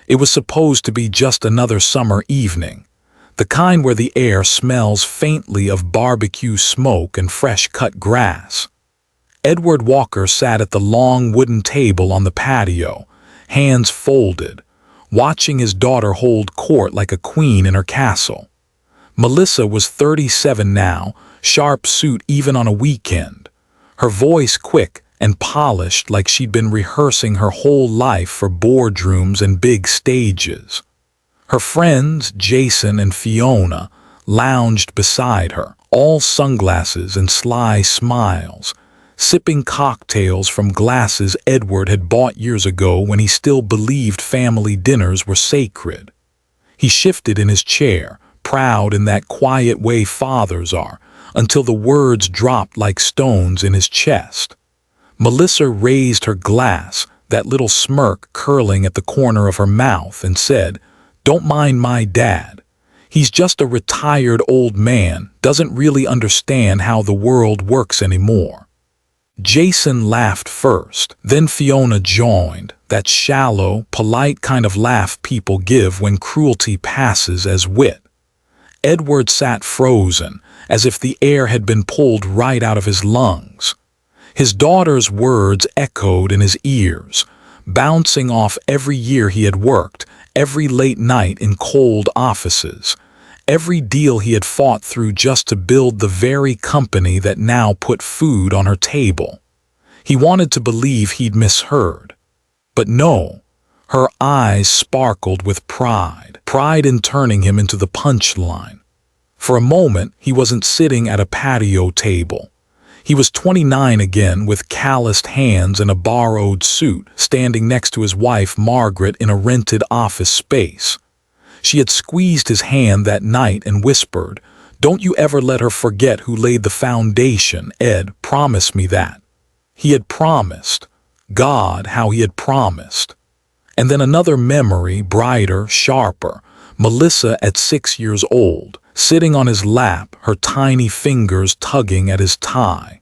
It was supposed to be just another summer evening, the kind where the air smells faintly of barbecue smoke and fresh-cut grass. Edward Walker sat at the long wooden table on the patio, hands folded, watching his daughter hold court like a queen in her castle. Melissa was 37 now, sharp suit even on a weekend, her voice quick and polished like she'd been rehearsing her whole life for boardrooms and big stages. Her friends, Jason and Fiona, lounged beside her, all sunglasses and sly smiles, sipping cocktails from glasses Edward had bought years ago when he still believed family dinners were sacred. He shifted in his chair, proud in that quiet way fathers are, until the words dropped like stones in his chest. Melissa raised her glass, that little smirk curling at the corner of her mouth, and said, "Don't mind my dad. He's just a retired old man, doesn't really understand how the world works anymore." Jason laughed first, then Fiona joined, that shallow, polite kind of laugh people give when cruelty passes as wit. Edward sat frozen, as if the air had been pulled right out of his lungs. His daughter's words echoed in his ears, bouncing off every year he had worked, every late night in cold offices, every deal he had fought through just to build the very company that now put food on her table. He wanted to believe he'd misheard. But no, her eyes sparkled with pride in turning him into the punchline. For a moment, he wasn't sitting at a patio table. He was 29 again, with calloused hands and a borrowed suit, standing next to his wife Margaret in a rented office space. She had squeezed his hand that night and whispered, "Don't you ever let her forget who laid the foundation, Ed, promise me that." He had promised. God, how he had promised. And then another memory, brighter, sharper, Melissa at 6 years old, sitting on his lap, her tiny fingers tugging at his tie.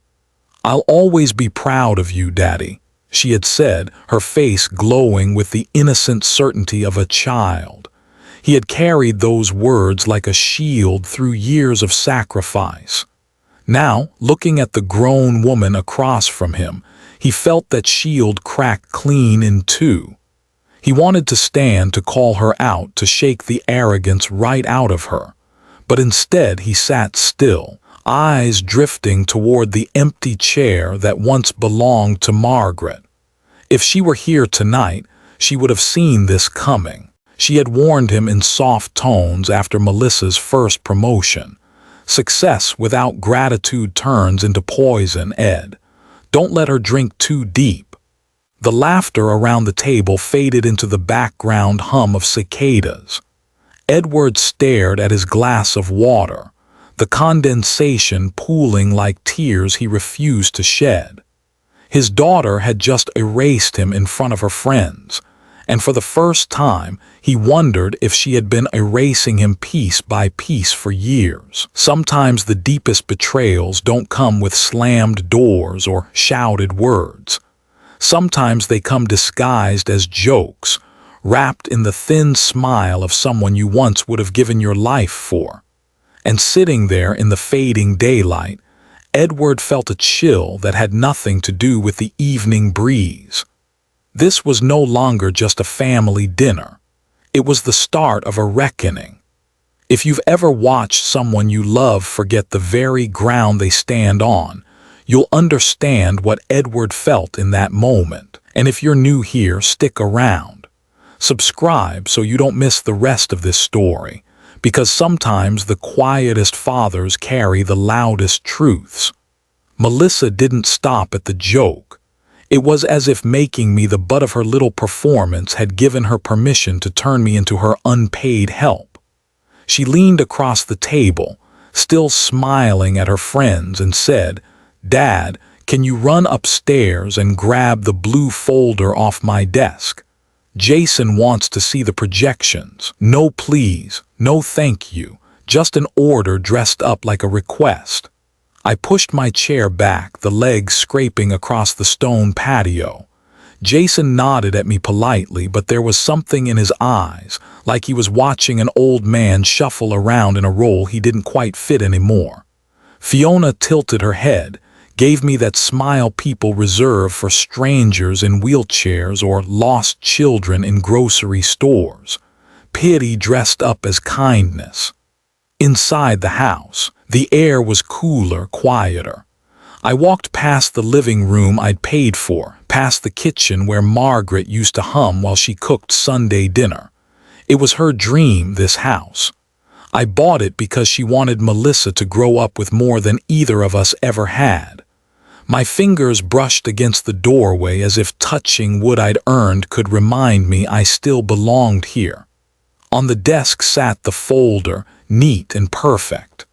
"I'll always be proud of you, Daddy," she had said, her face glowing with the innocent certainty of a child. He had carried those words like a shield through years of sacrifice. Now, looking at the grown woman across from him, he felt that shield crack clean in two. He wanted to stand to call her out, to shake the arrogance right out of her. But instead he sat still, eyes drifting toward the empty chair that once belonged to Margaret. If she were here tonight, she would have seen this coming. She had warned him in soft tones after Melissa's first promotion. "Success without gratitude turns into poison, Ed. Don't let her drink too deep." The laughter around the table faded into the background hum of cicadas. Edward stared at his glass of water, the condensation pooling like tears he refused to shed. His daughter had just erased him in front of her friends, and for the first time he wondered if she had been erasing him piece by piece for years. Sometimes the deepest betrayals don't come with slammed doors or shouted words. Sometimes they come disguised as jokes, wrapped in the thin smile of someone you once would have given your life for. And sitting there in the fading daylight, Edward felt a chill that had nothing to do with the evening breeze. This was no longer just a family dinner. It was the start of a reckoning. If you've ever watched someone you love forget the very ground they stand on, you'll understand what Edward felt in that moment. And if you're new here, stick around. Subscribe so you don't miss the rest of this story, because sometimes the quietest fathers carry the loudest truths. Melissa didn't stop at the joke. It was as if making me the butt of her little performance had given her permission to turn me into her unpaid help. She leaned across the table, still smiling at her friends, and said, "Dad, can you run upstairs and grab the blue folder off my desk? Jason wants to see the projections. No please, no thank you, just an order dressed up like a request." I pushed my chair back, the legs scraping across the stone patio. Jason nodded at me politely, but there was something in his eyes, like he was watching an old man shuffle around in a role he didn't quite fit anymore. Fiona tilted her head, gave me that smile people reserve for strangers in wheelchairs or lost children in grocery stores. Pity dressed up as kindness. Inside the house, the air was cooler, quieter. I walked past the living room I'd paid for, past the kitchen where Margaret used to hum while she cooked Sunday dinner. It was her dream, this house. I bought it because she wanted Melissa to grow up with more than either of us ever had. My fingers brushed against the doorway as if touching wood I'd earned could remind me I still belonged here. On the desk sat the folder, neat and perfect.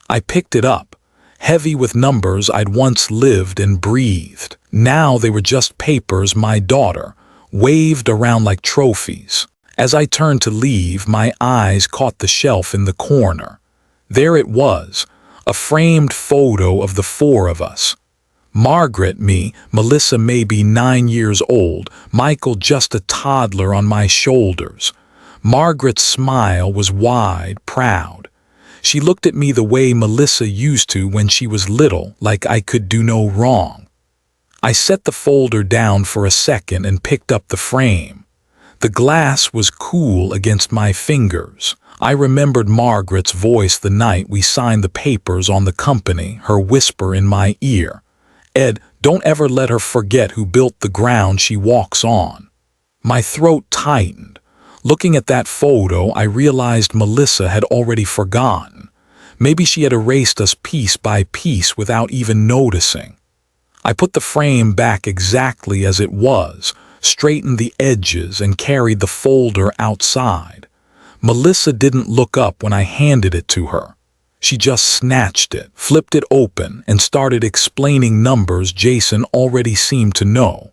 I picked it up, heavy with numbers I'd once lived and breathed. Now they were just papers my daughter waved around like trophies. As I turned to leave, my eyes caught the shelf in the corner. There it was, a framed photo of the four of us. Margaret, me, Melissa maybe 9 years old, Michael just a toddler on my shoulders. Margaret's smile was wide, proud. She looked at me the way Melissa used to when she was little, like I could do no wrong. I set the folder down for a second and picked up the frame. The glass was cool against my fingers. I remembered Margaret's voice the night we signed the papers on the company, her whisper in my ear. Ed, don't ever let her forget who built the ground she walks on. My throat tightened. Looking at that photo, I realized Melissa had already forgotten. Maybe she had erased us piece by piece without even noticing. I put the frame back exactly as it was, straightened the edges, and carried the folder outside. Melissa didn't look up when I handed it to her. She just snatched it, flipped it open, and started explaining numbers Jason already seemed to know.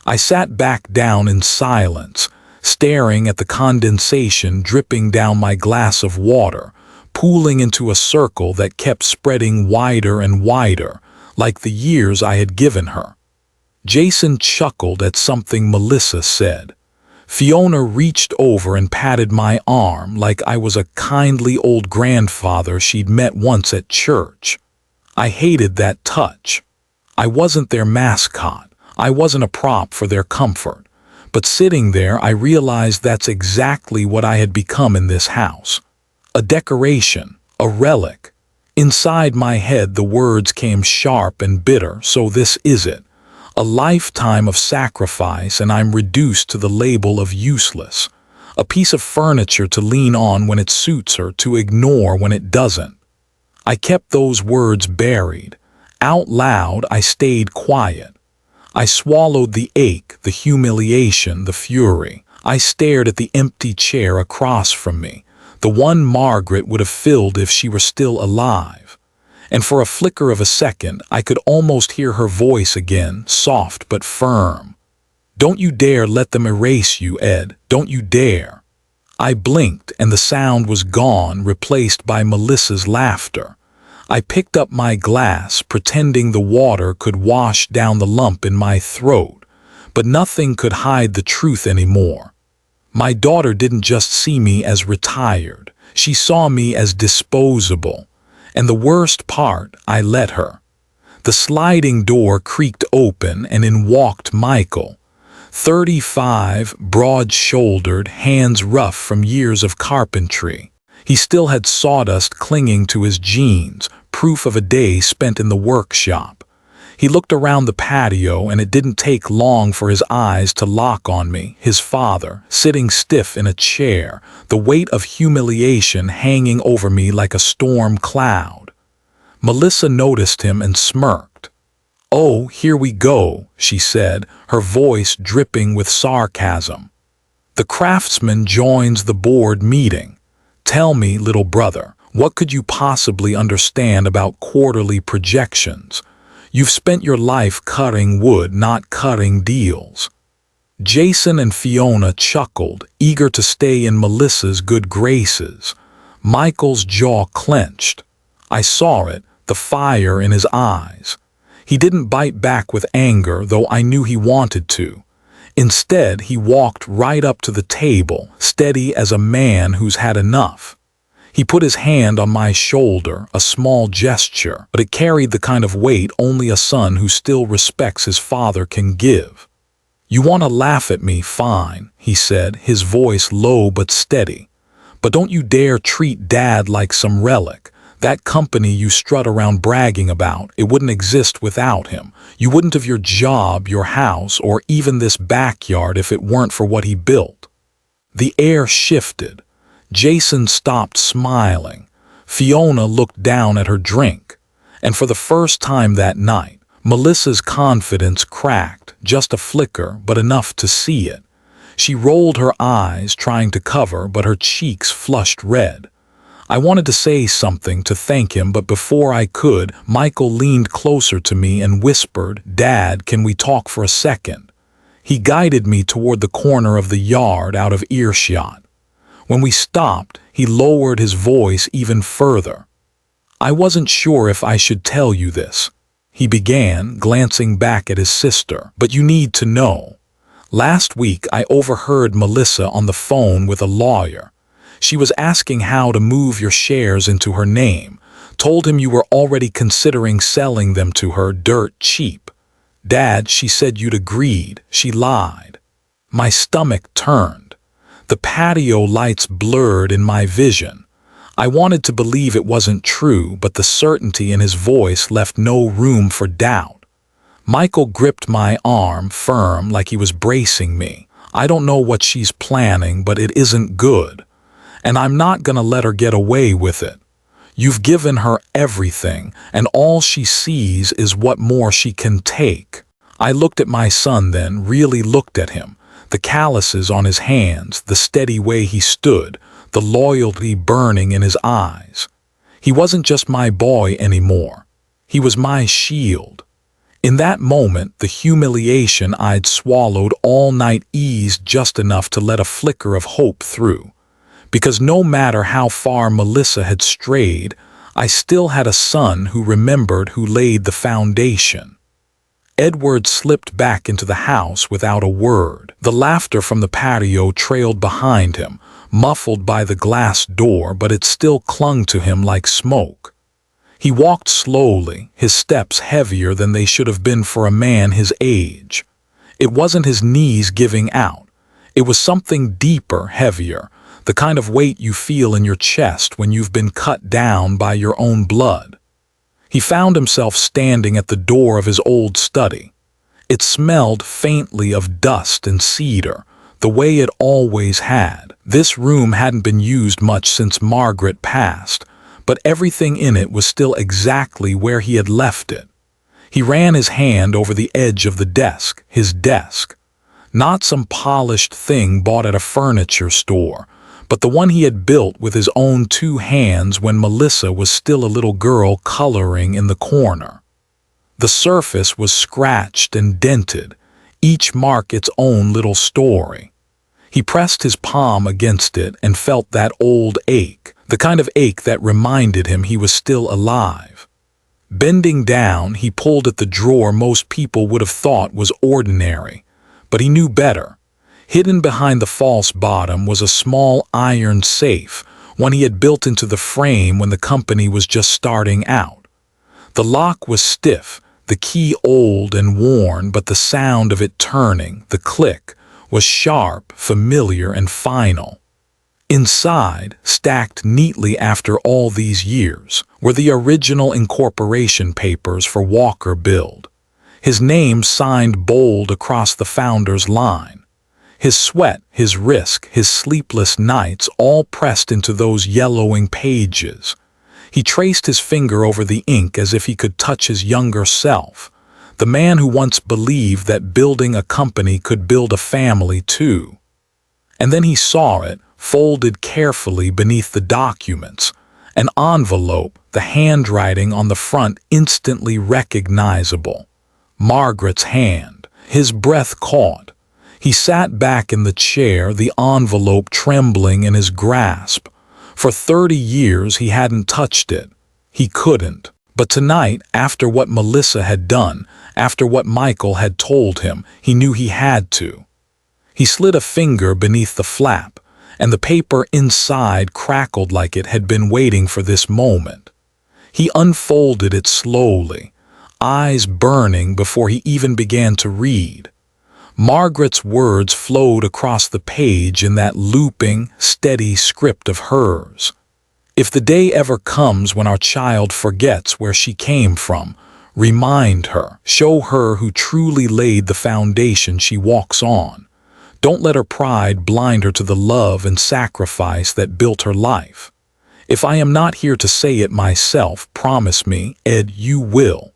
I sat back down in silence, staring at the condensation dripping down my glass of water, pooling into a circle that kept spreading wider and wider, like the years I had given her. Jason chuckled at something Melissa said. Fiona reached over and patted my arm like I was a kindly old grandfather she'd met once at church. I hated that touch. I wasn't their mascot. I wasn't a prop for their comfort. But sitting there, I realized that's exactly what I had become in this house. A decoration, a relic. Inside my head, the words came sharp and bitter, so this is it. A lifetime of sacrifice, and I'm reduced to the label of useless. A piece of furniture to lean on when it suits her, to ignore when it doesn't. I kept those words buried. Out loud, I stayed quiet. I swallowed the ache, the humiliation, the fury. I stared at the empty chair across from me, the one Margaret would have filled if she were still alive. And for a flicker of a second, I could almost hear her voice again, soft but firm. Don't you dare let them erase you, Ed. Don't you dare. I blinked, and the sound was gone, replaced by Melissa's laughter. I picked up my glass, pretending the water could wash down the lump in my throat, but nothing could hide the truth anymore. My daughter didn't just see me as retired. She saw me as disposable. And the worst part, I let her. The sliding door creaked open, and in walked Michael. 35, broad-shouldered, hands rough from years of carpentry. He still had sawdust clinging to his jeans, proof of a day spent in the workshop. He looked around the patio, and it didn't take long for his eyes to lock on me, his father, sitting stiff in a chair, the weight of humiliation hanging over me like a storm cloud. Melissa noticed him and smirked. "Oh, here we go," she said, her voice dripping with sarcasm. "The craftsman joins the board meeting. Tell me, little brother, what could you possibly understand about quarterly projections? You've spent your life cutting wood, not cutting deals." Jason and Fiona chuckled, eager to stay in Melissa's good graces. Michael's jaw clenched. I saw it, the fire in his eyes. He didn't bite back with anger, though I knew he wanted to. Instead, he walked right up to the table, steady as a man who's had enough. He put his hand on my shoulder, a small gesture, but it carried the kind of weight only a son who still respects his father can give. "You want to laugh at me, fine," he said, his voice low but steady. "But don't you dare treat Dad like some relic. That company you strut around bragging about, it wouldn't exist without him. You wouldn't have your job, your house, or even this backyard if it weren't for what he built." The air shifted. Jason stopped smiling. Fiona looked down at her drink. And for the first time that night, Melissa's confidence cracked, just a flicker, but enough to see it. She rolled her eyes, trying to cover, but her cheeks flushed red. I wanted to say something to thank him, but before I could, Michael leaned closer to me and whispered, "Dad, can we talk for a second?" He guided me toward the corner of the yard out of earshot. When we stopped, he lowered his voice even further. "I wasn't sure if I should tell you this," he began, glancing back at his sister, "but you need to know. Last week I overheard Melissa on the phone with a lawyer. She was asking how to move your shares into her name, told him you were already considering selling them to her dirt cheap. Dad, she said you'd agreed. She lied." My stomach turned. The patio lights blurred in my vision. I wanted to believe it wasn't true, but the certainty in his voice left no room for doubt. Michael gripped my arm firm like he was bracing me. "I don't know what she's planning, but it isn't good. And I'm not gonna let her get away with it. You've given her everything, and all she sees is what more she can take." I looked at my son then, really looked at him. The calluses on his hands, the steady way he stood, the loyalty burning in his eyes. He wasn't just my boy anymore. He was my shield. In that moment, the humiliation I'd swallowed all night eased just enough to let a flicker of hope through. Because no matter how far Melissa had strayed, I still had a son who remembered who laid the foundation. Edward slipped back into the house without a word. The laughter from the patio trailed behind him, muffled by the glass door, but it still clung to him like smoke. He walked slowly, his steps heavier than they should have been for a man his age. It wasn't his knees giving out. It was something deeper, heavier, the kind of weight you feel in your chest when you've been cut down by your own blood. He found himself standing at the door of his old study. It smelled faintly of dust and cedar, the way it always had. This room hadn't been used much since Margaret passed, but everything in it was still exactly where he had left it. He ran his hand over the edge of the desk, his desk. Not some polished thing bought at a furniture store, but the one he had built with his own 2 hands when Melissa was still a little girl coloring in the corner. The surface was scratched and dented, each mark its own little story. He pressed his palm against it and felt that old ache, the kind of ache that reminded him he was still alive. Bending down, he pulled at the drawer most people would have thought was ordinary, but he knew better. Hidden behind the false bottom was a small iron safe, one he had built into the frame when the company was just starting out. The lock was stiff, the key old and worn, but the sound of it turning, the click, was sharp, familiar, and final. Inside, stacked neatly after all these years, were the original incorporation papers for Walker Build. His name signed bold across the founder's line. His sweat, his risk, his sleepless nights all pressed into those yellowing pages. He traced his finger over the ink as if he could touch his younger self, the man who once believed that building a company could build a family too. And then he saw it, folded carefully beneath the documents, an envelope, the handwriting on the front instantly recognizable. Margaret's hand. His breath caught. He sat back in the chair, the envelope trembling in his grasp. For 30 years he hadn't touched it. He couldn't. But tonight, after what Melissa had done, after what Michael had told him, he knew he had to. He slid a finger beneath the flap, and the paper inside crackled like it had been waiting for this moment. He unfolded it slowly, eyes burning before he even began to read. Margaret's words flowed across the page in that looping, steady script of hers. If the day ever comes when our child forgets where she came from, remind her, show her who truly laid the foundation she walks on. Don't let her pride blind her to the love and sacrifice that built her life. If I am not here to say it myself, promise me, Ed, you will.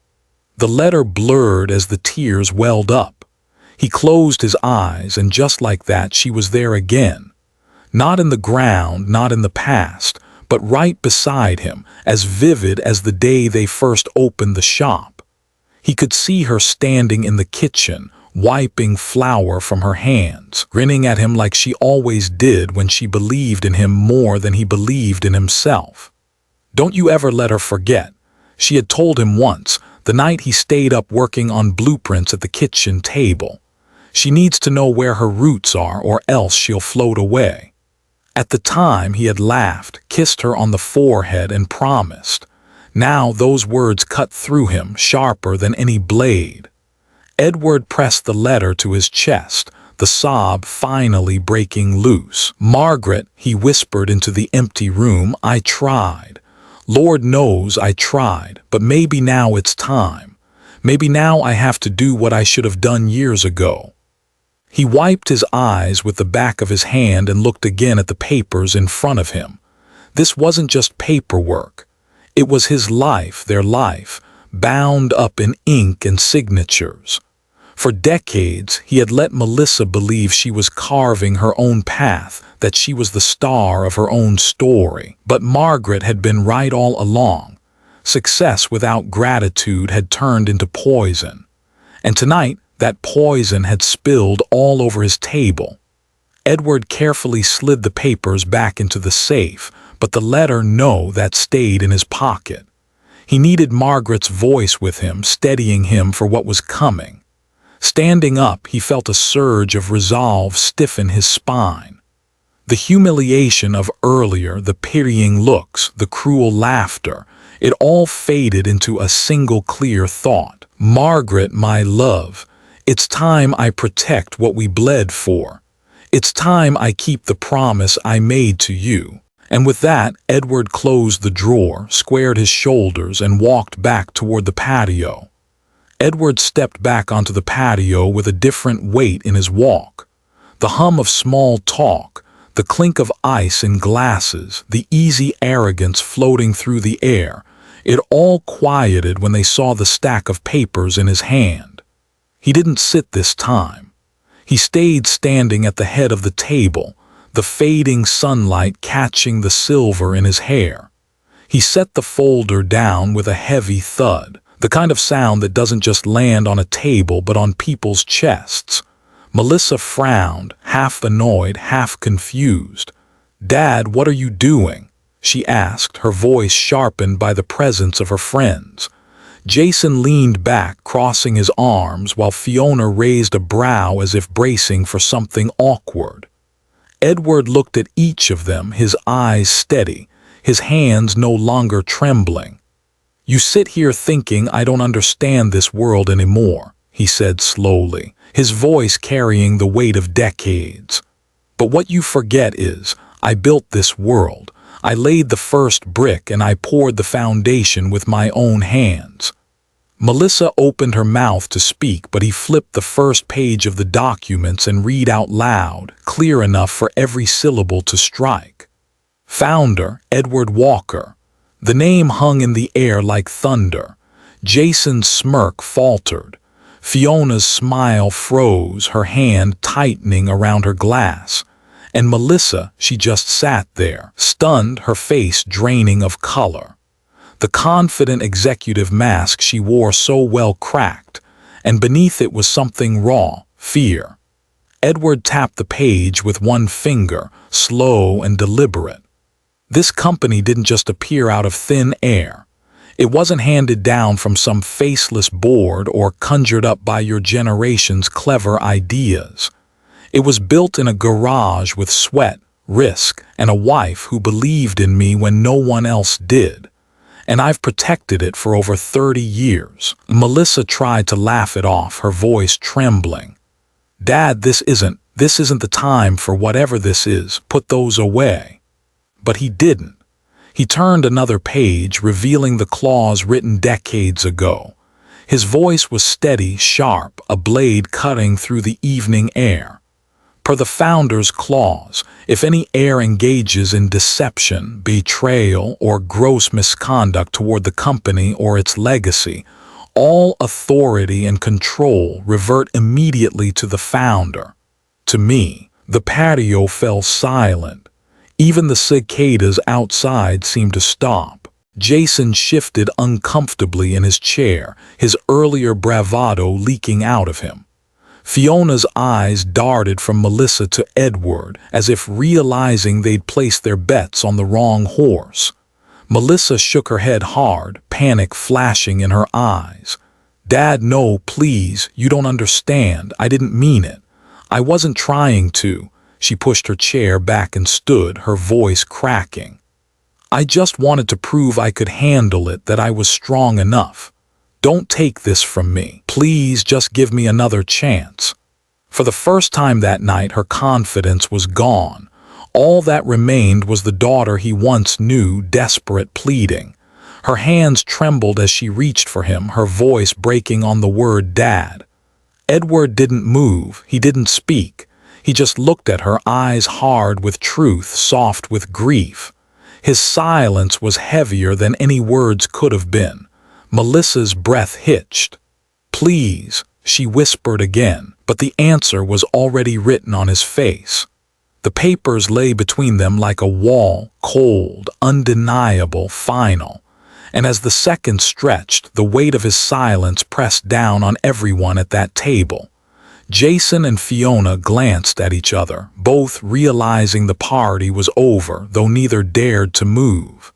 The letter blurred as the tears welled up. He closed his eyes, and just like that she was there again. Not in the ground, not in the past, but right beside him, as vivid as the day they first opened the shop. He could see her standing in the kitchen, wiping flour from her hands, grinning at him like she always did when she believed in him more than he believed in himself. Don't you ever let her forget. She had told him once, the night he stayed up working on blueprints at the kitchen table. She needs to know where her roots are, or else she'll float away. At the time he had laughed, kissed her on the forehead, and promised. Now those words cut through him, sharper than any blade. Edward pressed the letter to his chest, the sob finally breaking loose. "Margaret," he whispered into the empty room, "I tried. Lord knows I tried, but maybe now it's time. Maybe now I have to do what I should have done years ago." He wiped his eyes with the back of his hand and looked again at the papers in front of him. This wasn't just paperwork. It was his life, their life, bound up in ink and signatures. For decades, he had let Melissa believe she was carving her own path, that she was the star of her own story. But Margaret had been right all along. Success without gratitude had turned into poison. And tonight, that poison had spilled all over his table. Edward carefully slid the papers back into the safe, but the letter, no, that stayed in his pocket. He needed Margaret's voice with him, steadying him for what was coming. Standing up, he felt a surge of resolve stiffen his spine. The humiliation of earlier, the pitying looks, the cruel laughter, it all faded into a single clear thought. "Margaret, my love, it's time I protect what we bled for. It's time I keep the promise I made to you." And with that, Edward closed the drawer, squared his shoulders, and walked back toward the patio. Edward stepped back onto the patio with a different weight in his walk. The hum of small talk, the clink of ice in glasses, the easy arrogance floating through the air, it all quieted when they saw the stack of papers in his hand. He didn't sit this time. He stayed standing at the head of the table, the fading sunlight catching the silver in his hair. He set the folder down with a heavy thud, the kind of sound that doesn't just land on a table but on people's chests. Melissa frowned, half annoyed, half confused. "Dad, what are you doing?" she asked, her voice sharpened by the presence of her friends. Jason leaned back, crossing his arms, while Fiona raised a brow as if bracing for something awkward. Edward looked at each of them, his eyes steady, his hands no longer trembling. "You sit here thinking I don't understand this world anymore," he said slowly, his voice carrying the weight of decades. "But what you forget is, I built this world. I laid the first brick and I poured the foundation with my own hands." Melissa opened her mouth to speak, but he flipped the first page of the documents and read out loud, clear enough for every syllable to strike. "Founder, Edward Walker." The name hung in the air like thunder. Jason's smirk faltered. Fiona's smile froze, her hand tightening around her glass. And Melissa, she just sat there, stunned, her face draining of color. The confident executive mask she wore so well cracked, and beneath it was something raw, fear. Edward tapped the page with one finger, slow and deliberate. This company didn't just appear out of thin air. It wasn't handed down from some faceless board or conjured up by your generation's clever ideas. It was built in a garage with sweat, risk, and a wife who believed in me when no one else did. And I've protected it for over 30 years. Melissa tried to laugh it off, her voice trembling. Dad, this isn't the time for whatever this is. Put those away. But he didn't. He turned another page, revealing the clause written decades ago. His voice was steady, sharp, a blade cutting through the evening air. Per the founder's clause, if any heir engages in deception, betrayal, or gross misconduct toward the company or its legacy, all authority and control revert immediately to the founder. To me, the patio fell silent. Even the cicadas outside seemed to stop. Jason shifted uncomfortably in his chair, his earlier bravado leaking out of him. Fiona's eyes darted from Melissa to Edward, as if realizing they'd placed their bets on the wrong horse. Melissa shook her head hard, panic flashing in her eyes. Dad, no, please, you don't understand. I didn't mean it. I wasn't trying to. She pushed her chair back and stood, her voice cracking. I just wanted to prove I could handle it, that I was strong enough. Don't take this from me. Please just give me another chance. For the first time that night, her confidence was gone. All that remained was the daughter he once knew, desperate, pleading. Her hands trembled as she reached for him, her voice breaking on the word Dad. Edward didn't move, he didn't speak. He just looked at her, eyes hard with truth, soft with grief. His silence was heavier than any words could have been. Melissa's breath hitched. Please, she whispered again, but the answer was already written on his face. The papers lay between them like a wall, cold, undeniable, final. And as the seconds stretched, the weight of his silence pressed down on everyone at that table. Jason and Fiona glanced at each other, both realizing the party was over, though neither dared to move.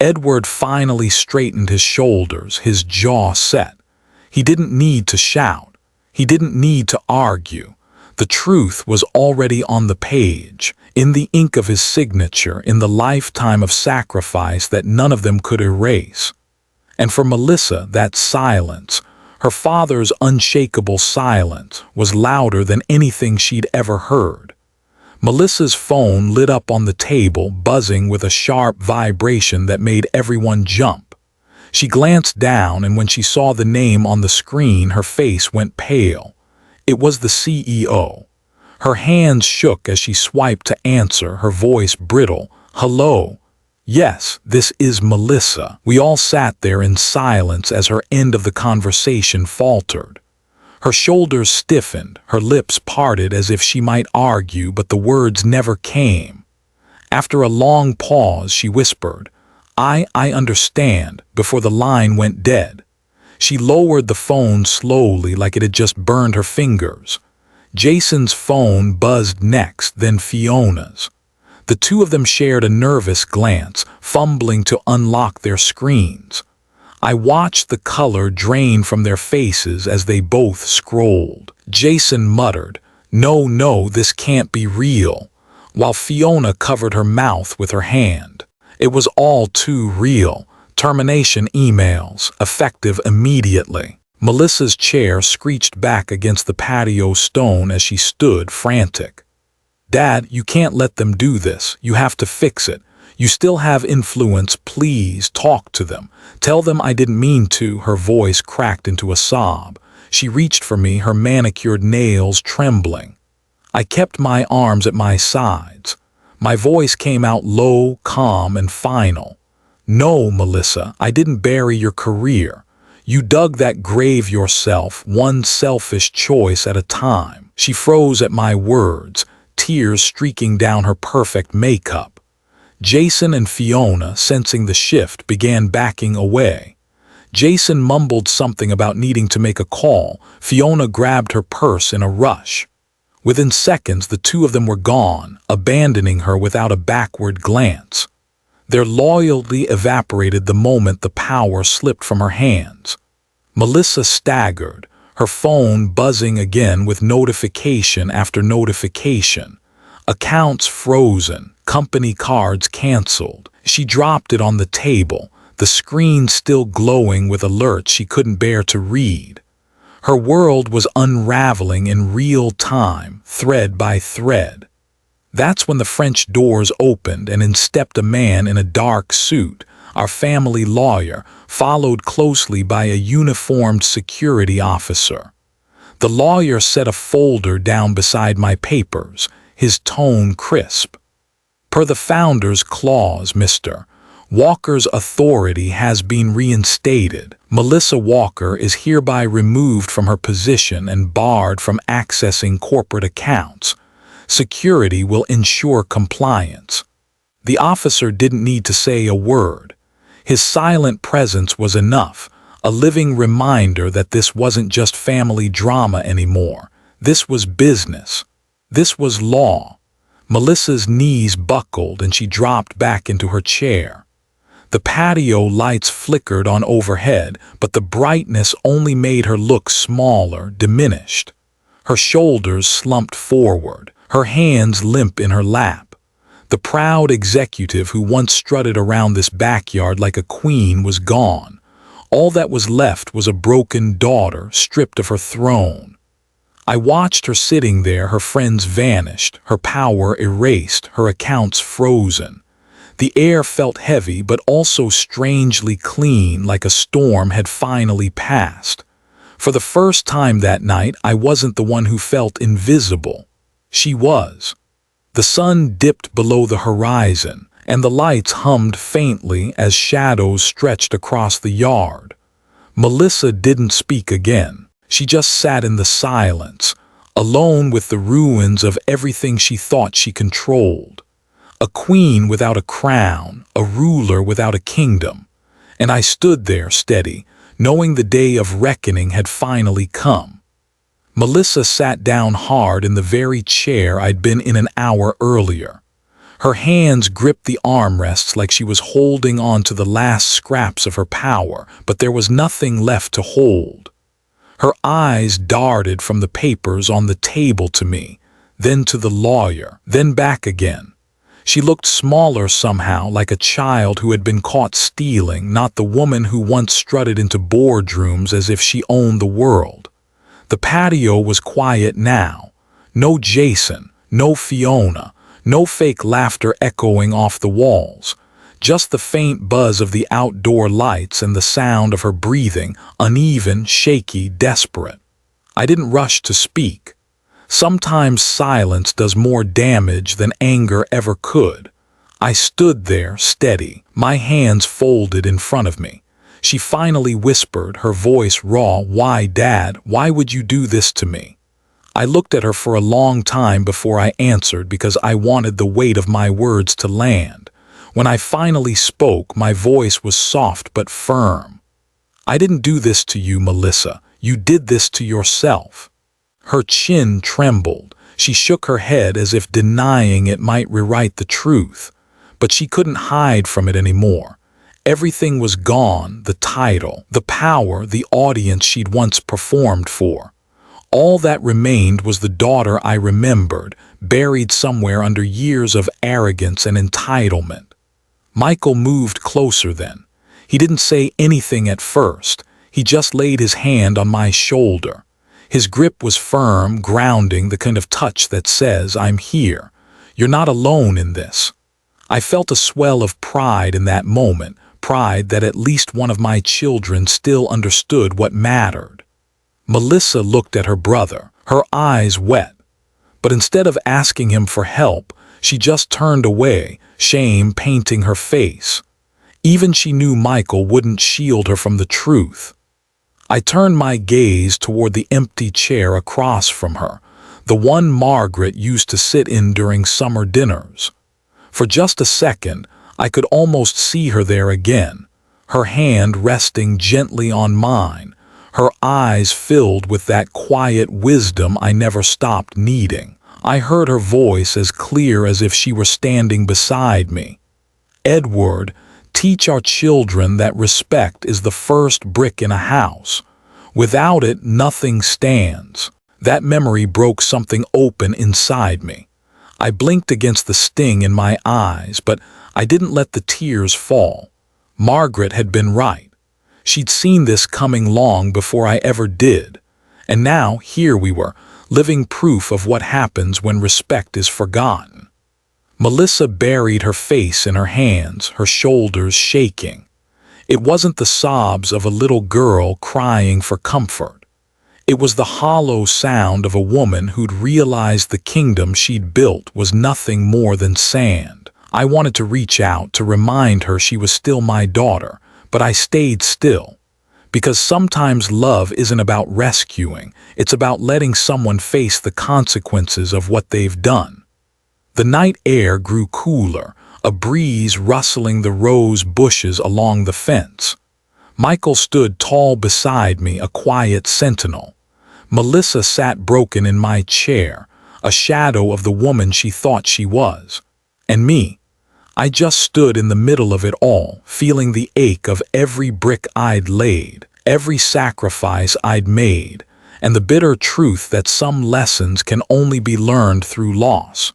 Edward finally straightened his shoulders, his jaw set. He didn't need to shout. He didn't need to argue. The truth was already on the page, in the ink of his signature, in the lifetime of sacrifice that none of them could erase. And for Melissa, that silence, her father's unshakable silence, was louder than anything she'd ever heard. Melissa's phone lit up on the table, buzzing with a sharp vibration that made everyone jump. She glanced down, and when she saw the name on the screen, her face went pale. It was the CEO. Her hands shook as she swiped to answer, her voice brittle. Hello. Yes, this is Melissa. We all sat there in silence as her end of the conversation faltered. Her shoulders stiffened, her lips parted as if she might argue, but the words never came. After a long pause, she whispered, I understand, before the line went dead. She lowered the phone slowly, like it had just burned her fingers. Jason's phone buzzed next, then Fiona's. The two of them shared a nervous glance, fumbling to unlock their screens. I watched the color drain from their faces as they both scrolled. Jason muttered, No, this can't be real, while Fiona covered her mouth with her hand. It was all too real. Termination emails, effective immediately. Melissa's chair screeched back against the patio stone as she stood frantic. Dad, you can't let them do this. You have to fix it. You still have influence. Please talk to them. Tell them I didn't mean to. Her voice cracked into a sob. She reached for me, her manicured nails trembling. I kept my arms at my sides. My voice came out low, calm, and final. No, Melissa, I didn't bury your career. You dug that grave yourself, one selfish choice at a time. She froze at my words, tears streaking down her perfect makeup. Jason and Fiona, sensing the shift, began backing away. Jason mumbled something about needing to make a call. Fiona grabbed her purse in a rush. Within seconds, the two of them were gone, abandoning her without a backward glance. Their loyalty evaporated the moment the power slipped from her hands. Melissa staggered, her phone buzzing again with notification after notification. Accounts frozen, company cards canceled. She dropped it on the table, the screen still glowing with alerts she couldn't bear to read. Her world was unraveling in real time, thread by thread. That's when the French doors opened and in stepped a man in a dark suit, our family lawyer, followed closely by a uniformed security officer. The lawyer set a folder down beside my papers, his tone crisp. Per the founder's clause, Mr. Walker's authority has been reinstated. Melissa Walker is hereby removed from her position and barred from accessing corporate accounts. Security will ensure compliance. The officer didn't need to say a word. His silent presence was enough, a living reminder that this wasn't just family drama anymore. This was business. This was law. Melissa's knees buckled and she dropped back into her chair. The patio lights flickered on overhead, but the brightness only made her look smaller, diminished. Her shoulders slumped forward, her hands limp in her lap. The proud executive who once strutted around this backyard like a queen was gone. All that was left was a broken daughter stripped of her throne. I watched her sitting there, her friends vanished, her power erased, her accounts frozen. The air felt heavy but also strangely clean, like a storm had finally passed. For the first time that night, I wasn't the one who felt invisible. She was. The sun dipped below the horizon, and the lights hummed faintly as shadows stretched across the yard. Melissa didn't speak again. She just sat in the silence, alone with the ruins of everything she thought she controlled. A queen without a crown, a ruler without a kingdom. And I stood there steady, knowing the day of reckoning had finally come. Melissa sat down hard in the very chair I'd been in an hour earlier. Her hands gripped the armrests like she was holding on to the last scraps of her power, but there was nothing left to hold. Her eyes darted from the papers on the table to me, then to the lawyer, then back again. She looked smaller somehow, like a child who had been caught stealing, not the woman who once strutted into boardrooms as if she owned the world. The patio was quiet now. No Jason, no Fiona, no fake laughter echoing off the walls. Just the faint buzz of the outdoor lights and the sound of her breathing, uneven, shaky, desperate. I didn't rush to speak. Sometimes silence does more damage than anger ever could. I stood there, steady, my hands folded in front of me. She finally whispered, her voice raw, "Why, Dad? Why would you do this to me?" I looked at her for a long time before I answered because I wanted the weight of my words to land. When I finally spoke, my voice was soft but firm. "I didn't do this to you, Melissa. You did this to yourself." Her chin trembled. She shook her head as if denying it might rewrite the truth. But she couldn't hide from it anymore. Everything was gone, the title, the power, the audience she'd once performed for. All that remained was the daughter I remembered, buried somewhere under years of arrogance and entitlement. Michael moved closer then. He didn't say anything at first. He just laid his hand on my shoulder. His grip was firm, grounding, the kind of touch that says, "I'm here. You're not alone in this." I felt a swell of pride in that moment, pride that at least one of my children still understood what mattered. Melissa looked at her brother, her eyes wet. But instead of asking him for help, she just turned away, shame painting her face. Even she knew Michael wouldn't shield her from the truth. I turned my gaze toward the empty chair across from her, the one Margaret used to sit in during summer dinners. For just a second, I could almost see her there again, her hand resting gently on mine, her eyes filled with that quiet wisdom I never stopped needing. I heard her voice as clear as if she were standing beside me. "Edward, teach our children that respect is the first brick in a house. Without it, nothing stands. That memory broke something open inside me. I blinked against the sting in my eyes, but I didn't let the tears fall. Margaret had been right. She'd seen this coming long before I ever did. And now, here we were, living proof of what happens when respect is forgotten. Melissa buried her face in her hands, her shoulders shaking. It wasn't the sobs of a little girl crying for comfort. It was the hollow sound of a woman who'd realized the kingdom she'd built was nothing more than sand. I wanted to reach out to remind her she was still my daughter, but I stayed still. Because sometimes love isn't about rescuing, it's about letting someone face the consequences of what they've done. The night air grew cooler, a breeze rustling the rose bushes along the fence. Michael stood tall beside me, a quiet sentinel. Melissa sat broken in my chair, a shadow of the woman she thought she was. And me, I just stood in the middle of it all, feeling the ache of every brick I'd laid, every sacrifice I'd made, and the bitter truth that some lessons can only be learned through loss.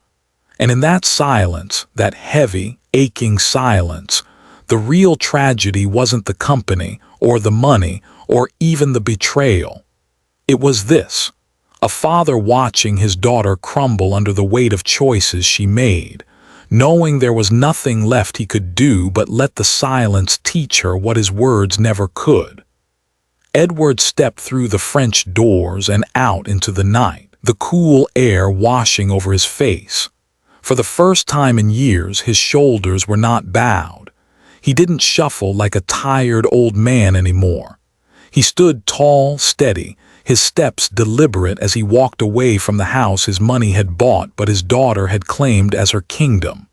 And in that silence, that heavy, aching silence, the real tragedy wasn't the company, or the money, or even the betrayal. It was this: a father watching his daughter crumble under the weight of choices she made, knowing there was nothing left he could do but let the silence teach her what his words never could. Edward stepped through the French doors and out into the night, the cool air washing over his face. For the first time in years, his shoulders were not bowed. He didn't shuffle like a tired old man anymore. He stood tall, steady, his steps deliberate as he walked away from the house his money had bought but his daughter had claimed as her kingdom.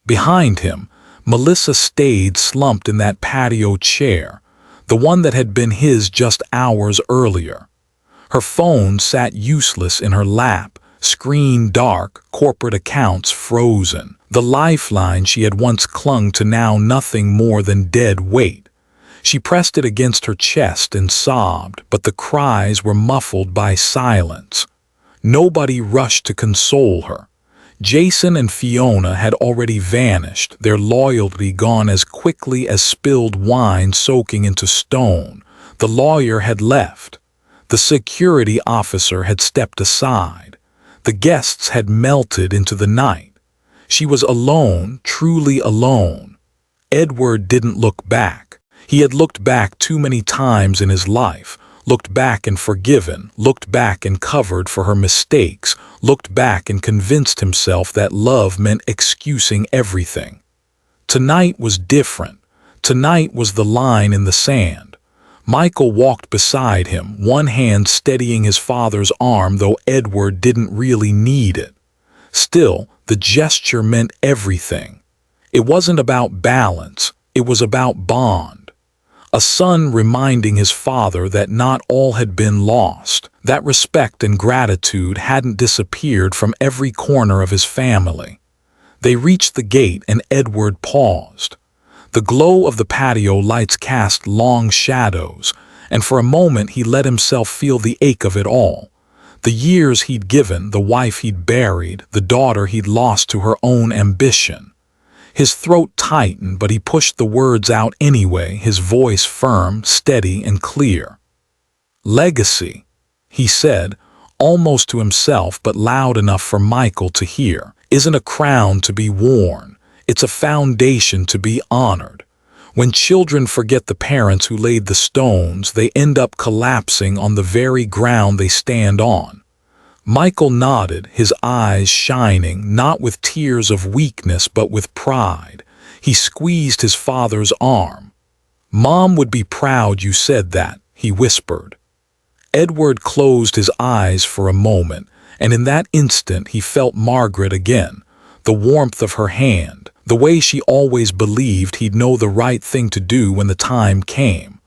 Behind him, Melissa stayed slumped in that patio chair, the one that had been his just hours earlier. Her phone sat useless in her lap, screen dark, corporate accounts frozen. The lifeline she had once clung to now nothing more than dead weight. She pressed it against her chest and sobbed, but the cries were muffled by silence. Nobody rushed to console her. Jason and Fiona had already vanished, their loyalty gone as quickly as spilled wine soaking into stone. The lawyer had left. The security officer had stepped aside. The guests had melted into the night. She was alone, truly alone. Edward didn't look back. He had looked back too many times in his life, looked back and forgiven, looked back and covered for her mistakes, looked back and convinced himself that love meant excusing everything. Tonight was different. Tonight was the line in the sand. Michael walked beside him, one hand steadying his father's arm, though Edward didn't really need it. Still, the gesture meant everything. It wasn't about balance, it was about bond. A son reminding his father that not all had been lost, that respect and gratitude hadn't disappeared from every corner of his family. They reached the gate and Edward paused. The glow of the patio lights cast long shadows, and for a moment he let himself feel the ache of it all. The years he'd given, the wife he'd buried, the daughter he'd lost to her own ambition. His throat tightened, but he pushed the words out anyway, his voice firm, steady, and clear. "Legacy," he said, almost to himself but loud enough for Michael to hear, "isn't a crown to be worn. It's a foundation to be honored. When children forget the parents who laid the stones, they end up collapsing on the very ground they stand on." Michael nodded, his eyes shining, not with tears of weakness but with pride. He squeezed his father's arm. "Mom would be proud you said that," he whispered. Edward closed his eyes for a moment, and in that instant he felt Margaret again, the warmth of her hand, the way she always believed he'd know the right thing to do when the time came.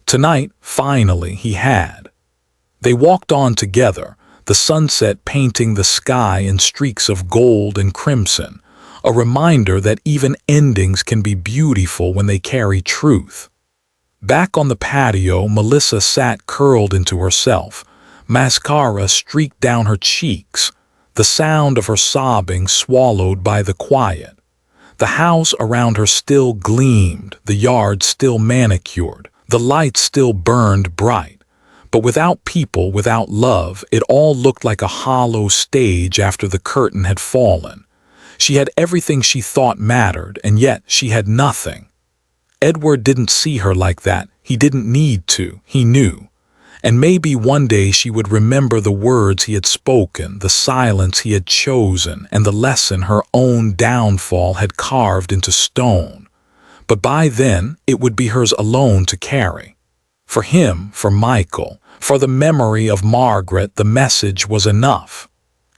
Tonight, finally, he had. They walked on together, the sunset painting the sky in streaks of gold and crimson, a reminder that even endings can be beautiful when they carry truth. Back on the patio, Melissa sat curled into herself. Mascara streaked down her cheeks, the sound of her sobbing swallowed by the quiet. The house around her still gleamed, the yard still manicured, the lights still burned bright. But without people, without love, it all looked like a hollow stage after the curtain had fallen. She had everything she thought mattered, and yet she had nothing. Edward didn't see her like that. He didn't need to. He knew. And maybe one day she would remember the words he had spoken, the silence he had chosen, and the lesson her own downfall had carved into stone. But by then, it would be hers alone to carry. For him, for Michael, for the memory of Margaret, the message was enough.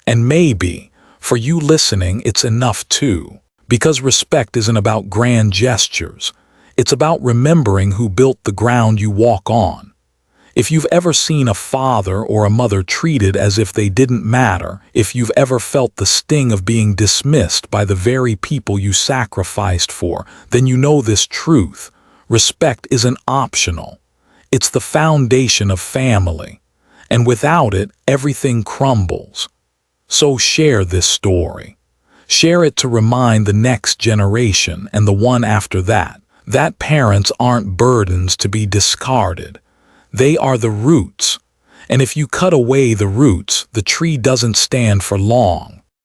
And maybe, for you listening, it's enough too. Because respect isn't about grand gestures. It's about remembering who built the ground you walk on. If you've ever seen a father or a mother treated as if they didn't matter, if you've ever felt the sting of being dismissed by the very people you sacrificed for, then you know this truth. Respect isn't optional. It's the foundation of family. And without it, everything crumbles. So share this story. Share it to remind the next generation and the one after that parents aren't burdens to be discarded. They are the roots. And if you cut away the roots, the tree doesn't stand for long.